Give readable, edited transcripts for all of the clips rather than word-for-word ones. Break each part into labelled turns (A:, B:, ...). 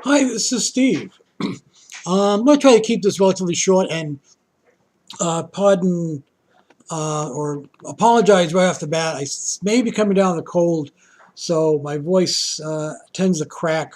A: Hi, this is Steve. I'm going to try to keep this relatively short and pardon or apologize right off the bat. May be coming down with a cold, so my voice tends to crack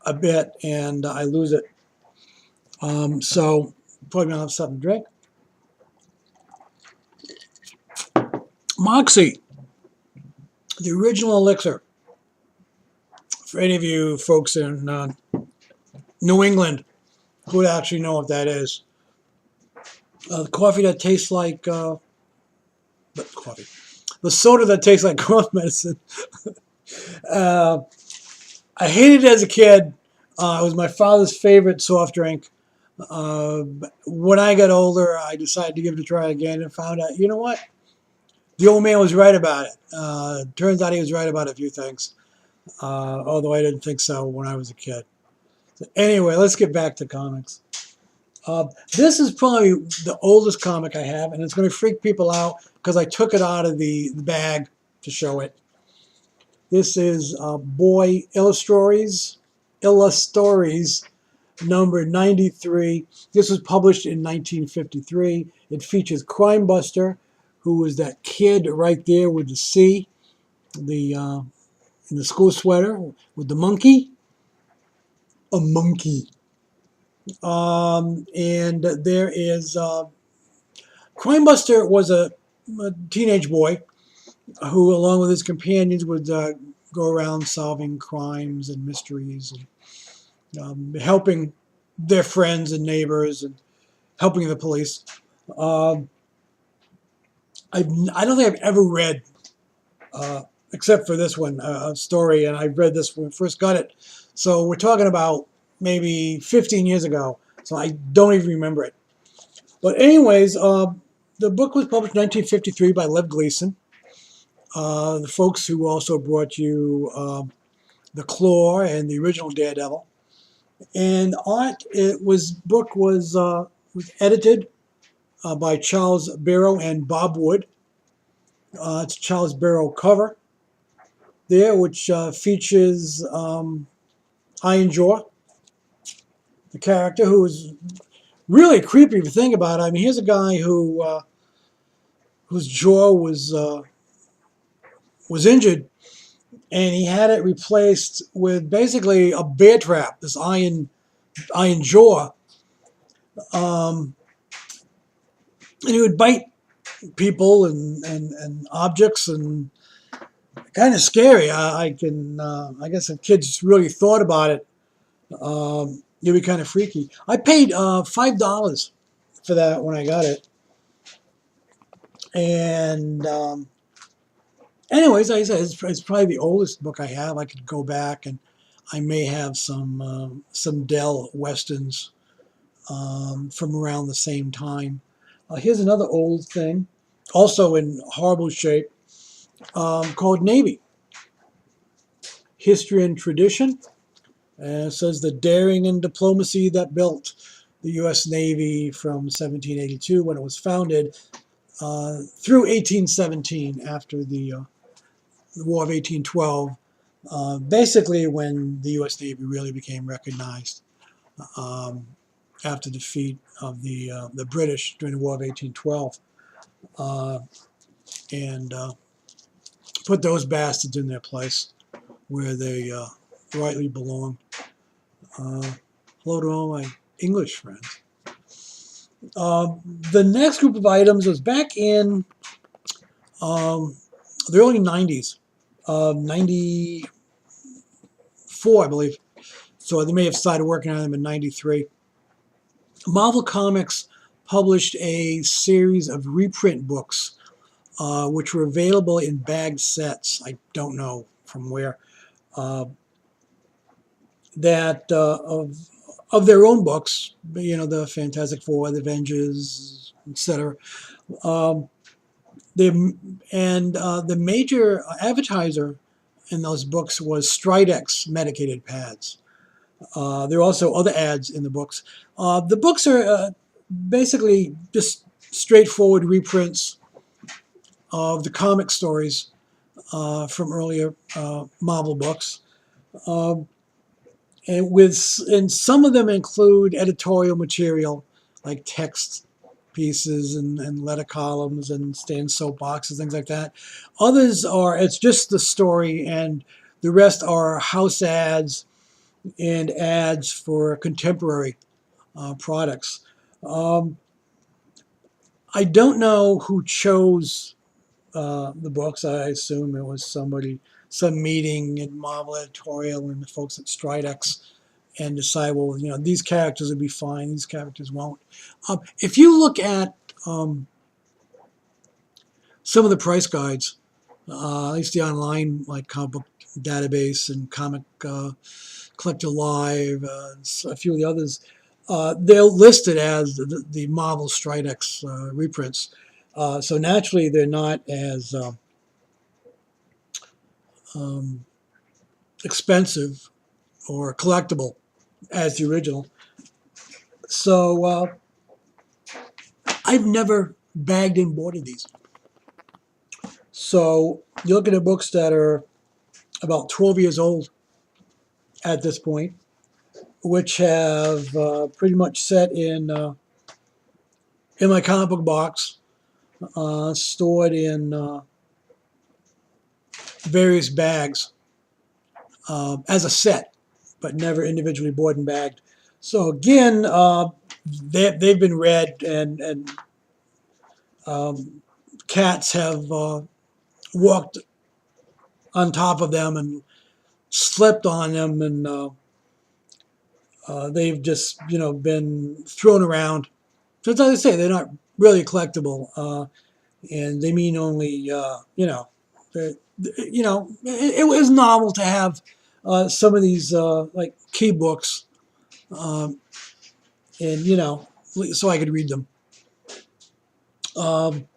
A: a bit and I lose it. So probably going to have something to drink. Moxie, the original elixir. For any of you folks in New England who would actually know what that is. The coffee that tastes like coffee. The soda that tastes like cough medicine. Uh, I hated it as a kid. It was my father's favorite soft drink. Uh, when I got older, I decided to give it a try again and found out, you know what? The old man was right about it. Turns out he was right about a few things, although I didn't think so when I was a kid. So anyway, let's get back to comics. This is probably the oldest comic I have, and it's going to freak people out because I took it out of the bag to show it. This is Boy Illustories number 93. This was published in 1953. It features Crime Buster, who was that kid right there with the C, in the school sweater with the monkey. A monkey. And there is Crime Buster was a teenage boy who, along with his companions, would go around solving crimes and mysteries and helping their friends and neighbors and helping the police. I don't think I've ever read, except for this one, a story, and I read this when I first got it. So we're talking about maybe 15 years ago, so I don't even remember it. But anyways, the book was published in 1953 by Lev Gleason. The folks who also brought you The Claw and the original Daredevil. And book was edited by Charles Barrow and Bob Wood. It's a Charles Barrow cover there, which features Iron Jaw, the character who is really creepy if you think about it. I mean, here's a guy whose jaw was injured, and he had it replaced with basically a bear trap, this iron jaw. And he would bite people and objects, and kind of scary. I guess if kids really thought about it, it'd be kind of freaky. I paid $5 for that when I got it. And anyways, like I said, it's probably the oldest book I have. I could go back and I may have some Dell Westerns from around the same time. Here's another old thing, also in horrible shape, called Navy. History and Tradition. It says the daring and diplomacy that built the U.S. Navy from 1782 when it was founded through 1817 after the War of 1812, basically when the U.S. Navy really became recognized after defeat of the British during the War of 1812, and put those bastards in their place where they rightly belong. Hello to all my English friends. The next group of items was back in the early 90s, 94, I believe. So they may have started working on them in 93. Marvel Comics published a series of reprint books, which were available in bagged sets. I don't know from where. That of their own books, you know, the Fantastic Four, the Avengers, etc. The major advertiser in those books was Stridex medicated pads. There are also other ads in the books. The books are basically just straightforward reprints of the comic stories from earlier Marvel books. and some of them include editorial material like text pieces and letter columns and stand soapboxes, things like that. Others are, it's just the story, and the rest are house ads and ads for contemporary products. Um, I don't know who chose the books. I assume it was somebody, some meeting in Marvel Editorial and the folks at Stridex, and decide, well, you know, these characters would be fine, these characters won't. If you look at some of the price guides, at least the online like comic book database and comic collector live, a few of the others, they're listed as the Marvel Stridex reprints. So naturally, they're not as um, expensive or collectible as the original. So I've never bagged and boarded these. So you're looking at books that are about 12 years old at this point, which have pretty much set in my comic book box, stored in various bags as a set, but never individually board and bagged. So again, they've been read, and cats have walked on top of them and slept on them, and they've just, you know, been thrown around. So as I say, they're not really collectible, and they mean only, you know, you know, it was novel to have some of these like key books, and you know, so I could read them. Um,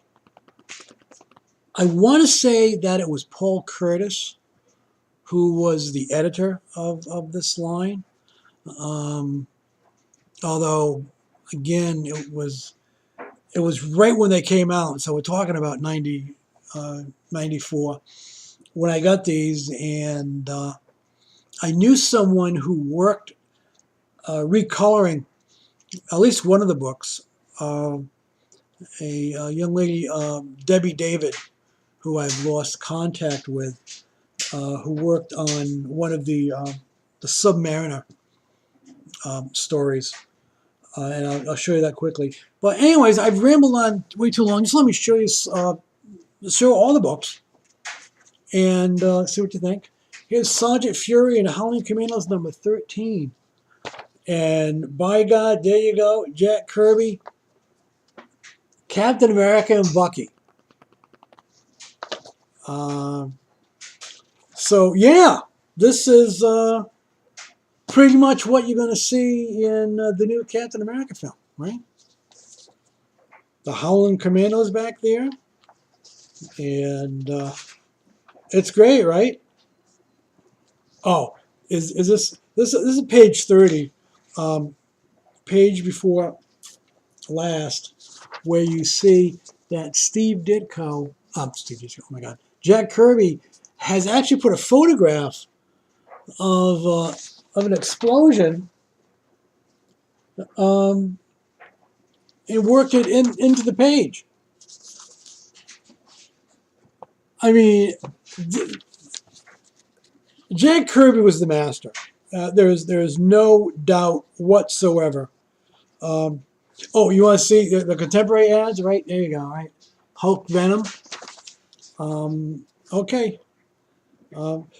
A: I want to say that it was Paul Curtis who was the editor of this line. Although, again, it was right when they came out, so we're talking about 94 when I got these, and I knew someone who worked recoloring at least one of the books. A young lady, Debbie David, who I've lost contact with, who worked on one of the Submariner stories. And I'll show you that quickly. But anyways, I've rambled on way too long. Just let me show you, show all the books and see what you think. Here's Sergeant Fury and Howling Commandos number 13. And by God, there you go, Jack Kirby, Captain America, and Bucky. So yeah, this is pretty much what you're going to see in the new Captain America film, right? The Howling Commandos back there, and it's great, right? Oh, is this is page 30, page before last, where you see that Steve Ditko, oh my God, Jack Kirby has actually put a photograph of an explosion, and worked it into the page. I mean, Jack Kirby was the master. There is no doubt whatsoever. Oh, you want to see the contemporary ads? Right, there you go, right? Hulk Venom. Okay.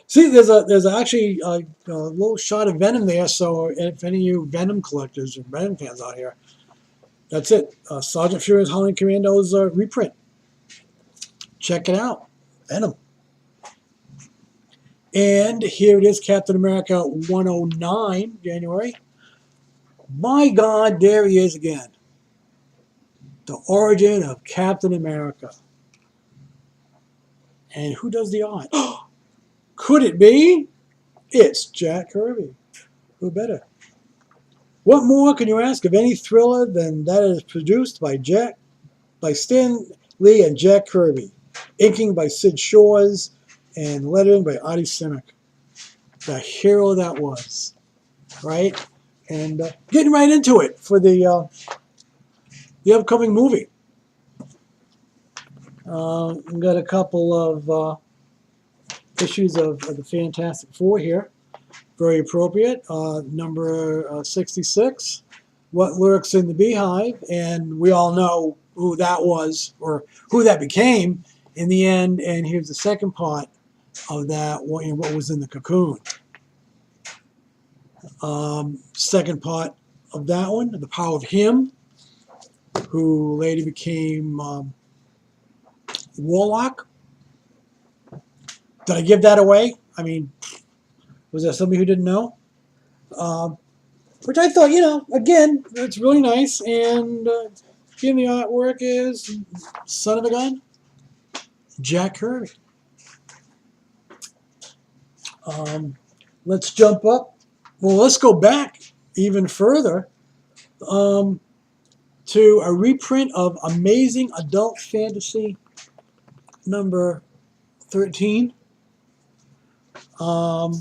A: See, there's actually a little shot of Venom there, so if any of you Venom collectors or Venom fans out here, that's it. Sergeant Fury's Howling Commandos reprint. Check it out. Venom. And here it is, Captain America 109, January. My God, there he is again. The origin of Captain America. And who does the art? Could it be? It's Jack Kirby. Who better? What more can you ask of any thriller than that is produced by Stan Lee and Jack Kirby, inking by Sid Shores, and lettering by Artie Simek. The hero that was. right? And getting right into it for the upcoming movie. We've got a couple of issues of the Fantastic Four here. Very appropriate. Number 66, What Lurks in the Beehive, and we all know who that was, or who that became in the end, and here's the second part of that, what was in the cocoon. Second part of that one, The Power of Him, who later became Warlock. Did I give that away? I mean, was there somebody who didn't know? Which I thought, again, it's really nice. And again, the artwork is son of a gun, Jack Kirby. Let's jump up. Well, let's go back even further to a reprint of Amazing Adult Fantasy number 13. A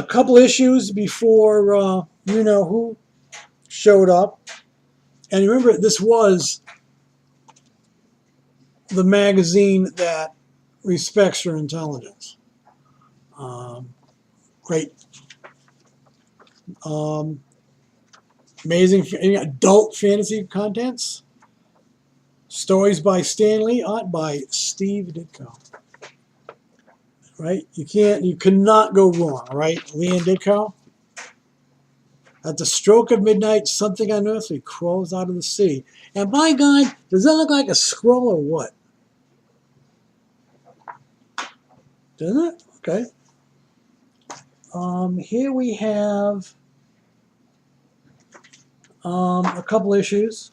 A: couple issues before you know who showed up. And remember, this was the magazine that respects your intelligence. Great. Amazing adult fantasy contents. Stories by Stan Lee, art by Steve Ditko. Right? You cannot go wrong, right? Lee and Ditko. At the stroke of midnight, something unearthly crawls out of the sea. And by God, does that look like a scroll or what? Doesn't it? Okay. Here we have a couple issues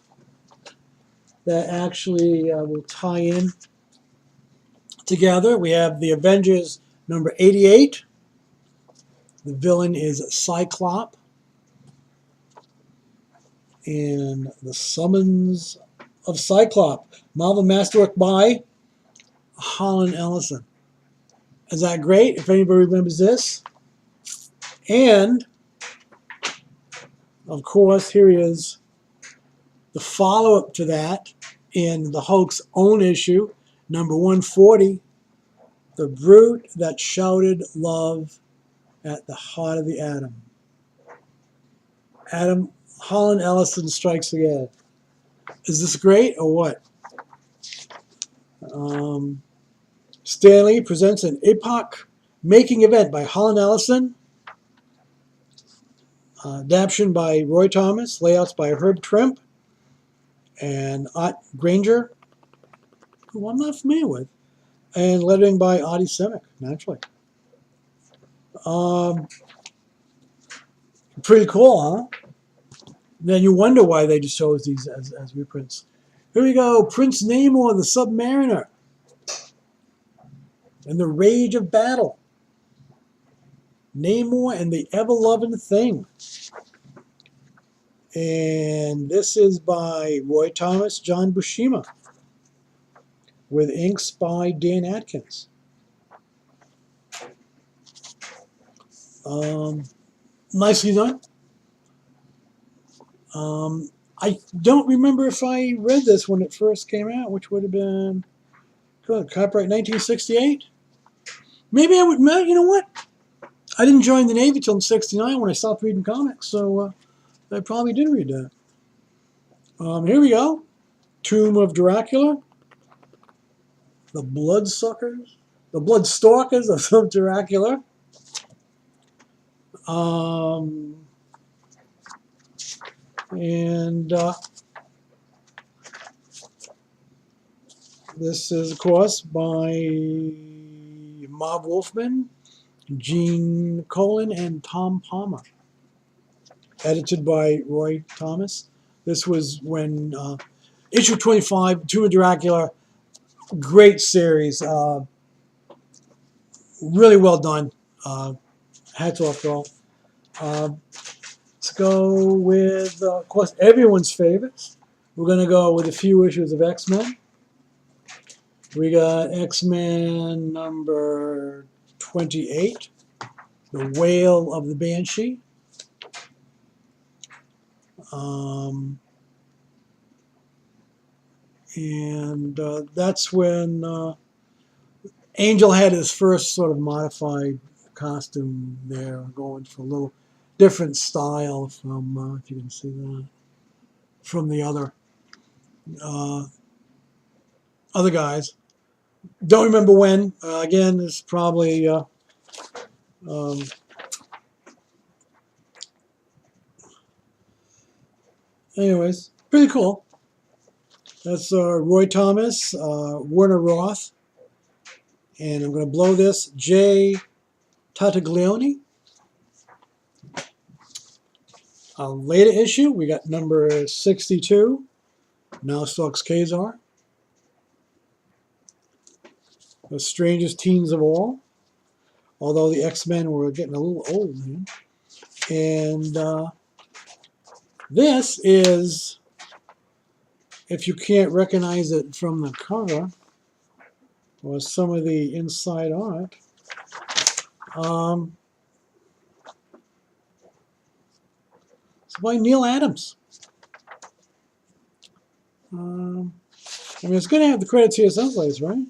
A: that actually will tie in together. We have the Avengers number 88. The villain is Cyclops. And the Summons of Cyclops. Marvel Masterwork by Holland Ellison. Is that great? If anybody remembers this. And, of course, here is the follow-up to that in the Hulk's own issue, number 140, The Brute That Shouted Love at the Heart of the Atom. Holland Ellison strikes again. Is this great or what? Stan Lee presents an epoch-making event by Holland Ellison. Adaption by Roy Thomas. Layouts by Herb Trimp. And Art Granger, who I'm not familiar with. And lettering by Artie Semick, naturally. Pretty cool, huh? Then you wonder why they just chose these as reprints. Here we go. Prince Namor, the Submariner. And the Rage of Battle. Namor and the Ever-Loving Thing. And this is by Roy Thomas, John Buscema. With inks by Dan Atkins. Nicely done. I don't remember if I read this when it first came out, which would have been good. Copyright 1968. Maybe I would. You know what? I didn't join the Navy till '69 when I stopped reading comics, so I probably did read that. Here we go. Tomb of Dracula. The Bloodsuckers. The Bloodstalkers of Dracula. And this is, of course, by Marv Wolfman, Gene Colan, and Tom Palmer. Edited by Roy Thomas. This was when issue 25, Tomb of Dracula, great series. Really well done. Hats off to all. Let's go with, of course, everyone's favorites. We're going to go with a few issues of X-Men. We got X-Men number 28, The Wail of the Banshee. And that's when Angel had his first sort of modified costume there, going for a little different style from, if you can see that, from the other guys. Don't remember when. Again, it's probably anyways, pretty cool. That's Roy Thomas, Werner Roth, and I'm going to blow this, J. Tartaglione. A later issue, we got number 62, Now Stalks Kazar, The Strangest Teens of All, although the X-Men were getting a little old, man. And this is, if you can't recognize it from the cover, or some of the inside art, it's by Neil Adams. I mean, it's going to have the credits here someplace, right?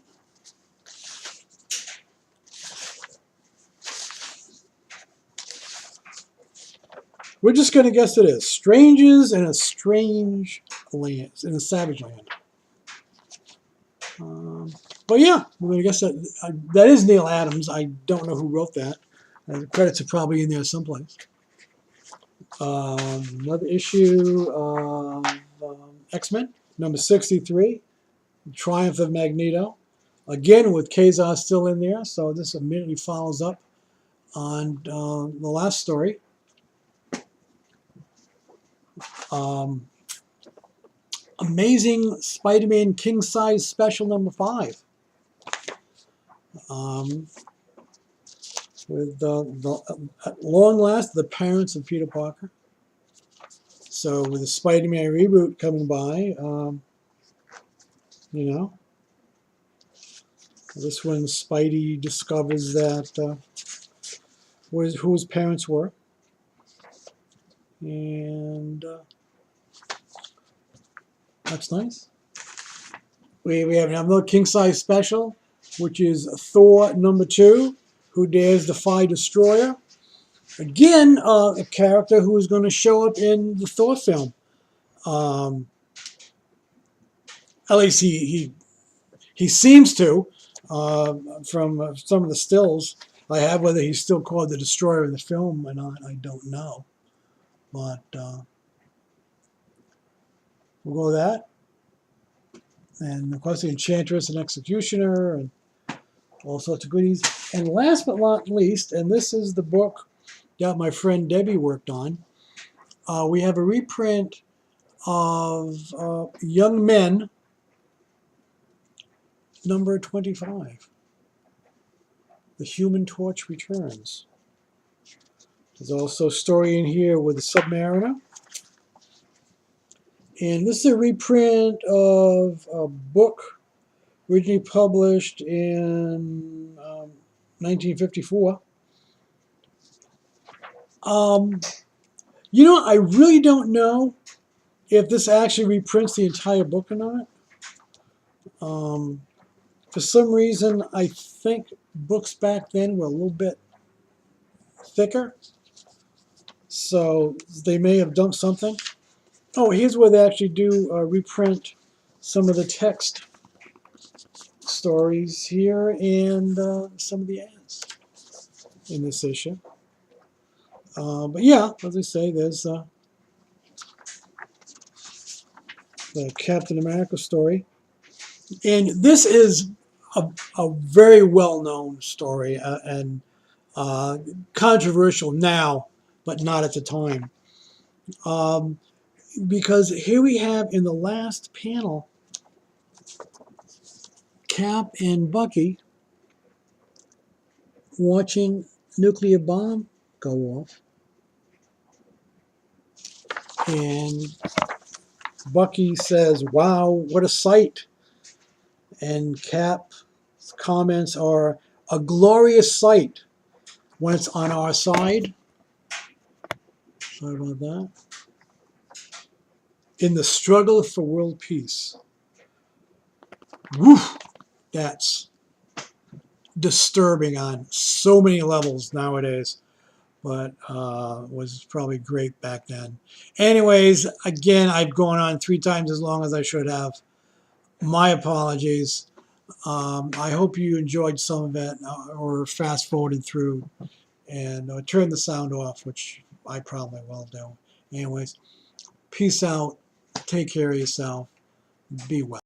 A: We're just going to guess it is. Strangers in a Strange Land, in a Savage Land. But yeah, we're going to guess that that is Neil Adams. I don't know who wrote that. The credits are probably in there someplace. Another issue of X-Men, number 63, Triumph of Magneto. Again, with Kazar still in there, so this immediately follows up on the last story. Amazing Spider-Man King Size Special number 5. With at long last, the parents of Peter Parker. So with the Spider-Man reboot coming by, you know, this one Spidey discovers that who his parents were. And that's nice. We have another King Size Special, which is Thor number 2, Who Dares Defy Destroyer. Again, a character who is going to show up in the Thor film. At least he seems to, from some of the stills I have. Whether he's still called the Destroyer in the film or not, I don't know. But we'll go with that. And of course, the Enchantress and Executioner and all sorts of goodies. And last but not least, and this is the book that my friend Debbie worked on, we have a reprint of Young Men, number 25. The Human Torch Returns. There's also a story in here with the Submariner. And this is a reprint of a book originally published in 1954. You know, I really don't know if this actually reprints the entire book or not. For some reason, I think books back then were a little bit thicker. So they may have dumped something. Oh, here's where they actually do reprint some of the text stories here and some of the ads in this issue. But yeah, as I say, there's the Captain America story. And this is a very well-known story and controversial now, but not at the time. Because here we have in the last panel, Cap and Bucky watching nuclear bomb go off. And Bucky says, "Wow, what a sight." And Cap's comments are, "A glorious sight. when it's on our side. Sorry about that. In the struggle for world peace. Woo! That's disturbing on so many levels nowadays, but was probably great back then. Anyways, again, I've gone on 3 times as long as I should have. My apologies. I hope you enjoyed some of it or fast forwarded through and turn the sound off, which I probably will do. Anyways, peace out. Take care of yourself. Be well.